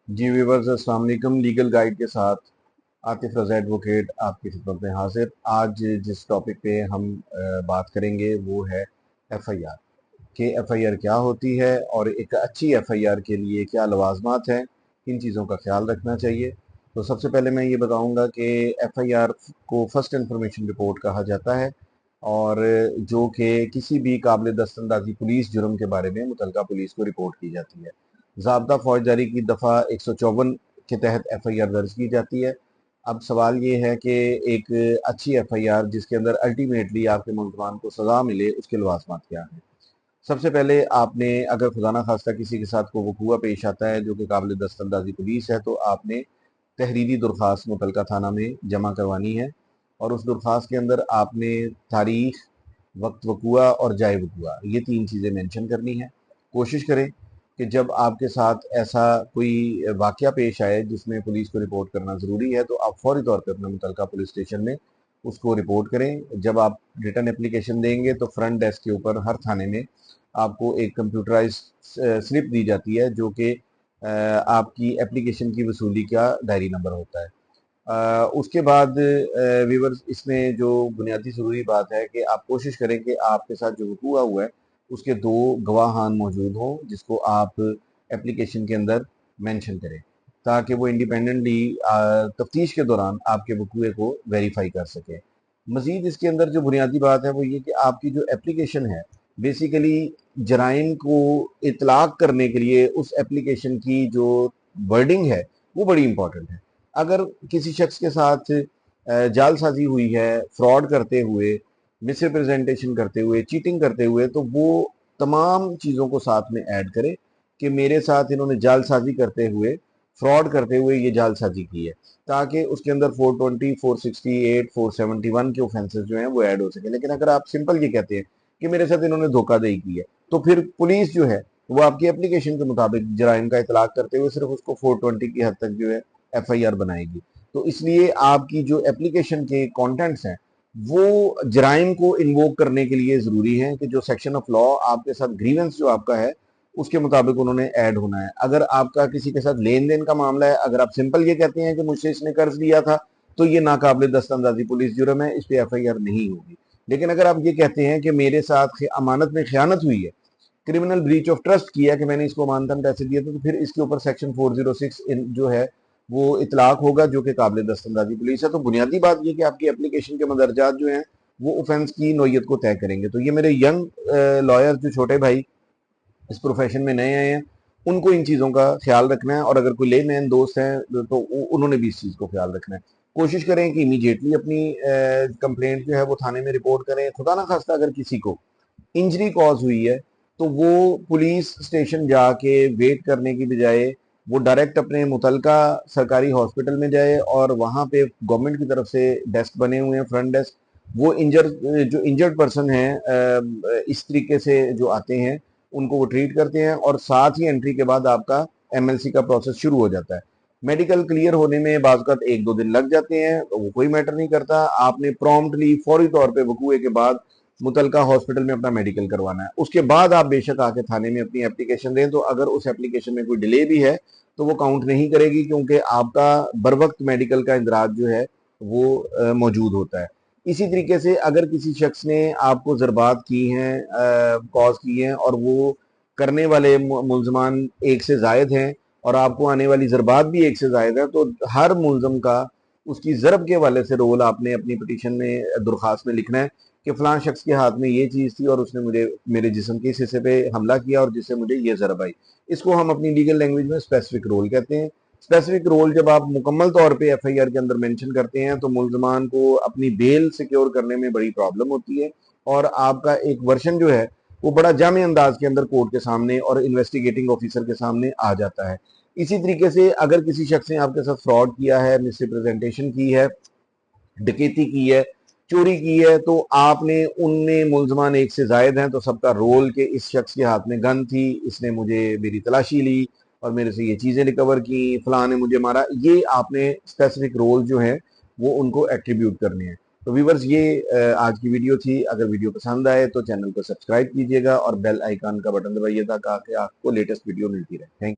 जी viewers, अस्सलाम वालेकुम। Legal guide के साथ आतिफ रज़ा एडवोकेट आपकी खिदमत में हाजिर। आज जिस टॉपिक पे हम बात करेंगे वो है एफआईआर कि एफआईआर क्या होती है और एक अच्छी एफआईआर के लिए क्या लवाजमात हैं, किन चीज़ों का ख्याल रखना चाहिए। तो सबसे पहले मैं ये बताऊंगा कि एफआईआर को फर्स्ट इंफॉर्मेशन रिपोर्ट कहा जाता है, और जो कि किसी भी काबिल दस्तंदाजी पुलिस जुर्म के बारे में मुतलका पुलिस को रिपोर्ट की जाती है। ज़ाब्ता फौजदारी की दफ़ा 154 के तहत एफआईआर दर्ज की जाती है। अब सवाल ये है कि एक अच्छी एफआईआर जिसके अंदर अल्टीमेटली आपके मुलज़मान को सज़ा मिले, उसके लवाजमात क्या हैं। सबसे पहले आपने, अगर खुदा ना खास्ता किसी के साथ कोई वक़ूआ पेश आता है जो कि काबिल दस्तंदाजी पुलिस है, तो आपने तहरीरी दरख्वास्त मुतलका थाना में जमा करवानी है, और उस दरख्वास्त के अंदर आपने तारीख, वक्त वक़ूआ और जाए वक़ूआ, ये 3 चीज़ें मेंशन करनी है। कोशिश करें कि जब आपके साथ ऐसा कोई वाक़या पेश आए जिसमें पुलिस को रिपोर्ट करना ज़रूरी है, तो आप फ़ौरी तौर पे अपने मुतलका पुलिस स्टेशन में उसको रिपोर्ट करें। जब आप रिटन एप्लीकेशन देंगे तो फ्रंट डेस्क के ऊपर हर थाने में आपको एक कंप्यूटराइज्ड स्लिप दी जाती है जो कि आपकी एप्लीकेशन की वसूली का डायरी नंबर होता है। उसके बाद व्यूवर्स, इसमें जो बुनियादी ज़रूरी बात है कि आप कोशिश करें कि आपके साथ जो वक़ूआ हुआ है उसके 2 गवाहान मौजूद हों, जिसको आप एप्लीकेशन के अंदर मेंशन करें, ताकि वो इंडिपेंडेंटली तफ्तीश के दौरान आपके वक़ूए को वेरीफाई कर सकें। मज़ीद इसके अंदर जो बुनियादी बात है वो ये कि आपकी जो एप्लीकेशन है, बेसिकली जराइम को इतलाक़ करने के लिए उस एप्लीकेशन की जो वर्डिंग है वो बड़ी इंपॉर्टेंट है। अगर किसी शख्स के साथ जालसाजी हुई है, फ्रॉड करते हुए, मिसरिप्रेजेंटेशन करते हुए, चीटिंग करते हुए, तो वो तमाम चीज़ों को साथ में ऐड करे कि मेरे साथ इन्होंने जालसाजी करते हुए, फ्रॉड करते हुए ये जालसाजी की है, ताकि उसके अंदर 420, 468, 471 के ऑफेंसेस जो हैं वो ऐड हो सके। लेकिन अगर आप सिंपल ये कहते हैं कि मेरे साथ इन्होंने धोखाधड़ी की है, तो फिर पुलिस जो है वो आपकी एप्लीकेशन के मुताबिक जराइम का इतलाक करते हुए सिर्फ उसको 420 की हद तक जो है एफआईआर बनाएगी। तो इसलिए आपकी जो एप्लीकेशन के कंटेंट्स हैं वो जराइम को इन्वोक करने के लिए ज़रूरी है कि जो सेक्शन ऑफ लॉ आपके साथ ग्रीवेंस जो आपका है उसके मुताबिक उन्होंने ऐड होना है। अगर आपका किसी के साथ लेन देन का मामला है, अगर आप सिंपल ये कहते हैं कि मुझसे इसने कर्ज लिया था, तो ये नाकाबिल दस्तंदाजी पुलिस जुर्म है, इस पे एफआईआर नहीं होगी। लेकिन अगर आप ये कहते हैं कि मेरे साथ अमानत में खयानत हुई है, क्रिमिनल ब्रीच ऑफ ट्रस्ट किया कि मैंने इसको अमानतन पैसे दिए थे, तो फिर इसके ऊपर सेक्शन 406 जो है वो इतलाक होगा, जो कि काबिल दस्तंदाजी पुलिस है। तो बुनियादी बात ये कि आपकी एप्लीकेशन के मदरजात जो हैं वो ऑफेंस की नौयत को तय करेंगे। तो ये मेरे यंग लॉयर जो छोटे भाई इस प्रोफेशन में नए आए हैं, उनको इन चीज़ों का ख्याल रखना है, और अगर कोई ले मैन दोस्त हैं तो उन्होंने भी इस चीज़ को ख्याल रखना है। कोशिश करें कि इमीडिएटली अपनी कंप्लेंट जो है वो थाने में रिपोर्ट करें। खुदा ना खास्ता अगर किसी को इंजरी कॉज हुई है, तो वो पुलिस स्टेशन जाके वेट करने की बजाय वो डायरेक्ट अपने मुतलका सरकारी हॉस्पिटल में जाए, और वहाँ पे गवर्नमेंट की तरफ से डेस्क बने हुए हैं, फ्रंट डेस्क, वो जो इंजर्ड पर्सन हैं इस तरीके से जो आते हैं उनको वो ट्रीट करते हैं, और साथ ही एंट्री के बाद आपका एमएलसी का प्रोसेस शुरू हो जाता है। मेडिकल क्लियर होने में बाज़ 1-2 दिन लग जाते हैं, तो वो कोई मैटर नहीं करता। आपने प्रॉम्प्टली फौरी तौर पे वकूए के बाद मुतलका हॉस्पिटल में अपना मेडिकल करवाना है। उसके बाद आप बेशक आके थाने में अपनी एप्लीकेशन दें, तो अगर उस एप्लीकेशन में कोई डिले भी है तो वो काउंट नहीं करेगी, क्योंकि आपका बर वक्त मेडिकल का इंदराज जो है वो मौजूद होता है। इसी तरीके से अगर किसी शख्स ने आपको ज़रबात की हैं, कॉज की हैं, और वो करने वाले मुलजमान एक से जायद हैं, और आपको आने वाली ज़रबात भी एक से जायद है, तो हर मुलजम का उसकी ज़रब के हवाले से रोल आपने अपनी पिटीशन में, दरख्वास्त में लिखना है कि फलां शख्स के हाथ में ये चीज़ थी और उसने मुझे मेरे जिस्म के इस हिस्से पे हमला किया और जिससे मुझे ये ज़रब आई। इसको हम अपनी लीगल लैंग्वेज में स्पेसिफिक रोल कहते हैं। स्पेसिफिक रोल जब आप मुकम्मल तौर पे एफआईआर के अंदर मेंशन करते हैं, तो मुलजमान को अपनी बेल सिक्योर करने में बड़ी प्रॉब्लम होती है, और आपका एक वर्शन जो है वो बड़ा जामे अंदाज के अंदर कोर्ट के सामने और इन्वेस्टिगेटिंग ऑफिसर के सामने आ जाता है। इसी तरीके से अगर किसी शख्स ने आपके साथ फ्रॉड किया है, मिसरिप्रेजेंटेशन की है, डकैती की है, चोरी की है, तो आपने, उनमें मुलजमान एक से जायद हैं, तो सबका रोल के इस शख्स के हाथ में गन थी, इसने मुझे मेरी तलाशी ली और मेरे से ये चीज़ें रिकवर की, फलां ने मुझे मारा, ये आपने स्पेसिफिक रोल जो है वो उनको एट्रीब्यूट करने हैं। तो व्यूवर्स, ये आज की वीडियो थी। अगर वीडियो पसंद आए तो चैनल को सब्सक्राइब कीजिएगा और बेल आइकन का बटन दबाइए ताकि आपको लेटेस्ट वीडियो मिलती रहे। थैंक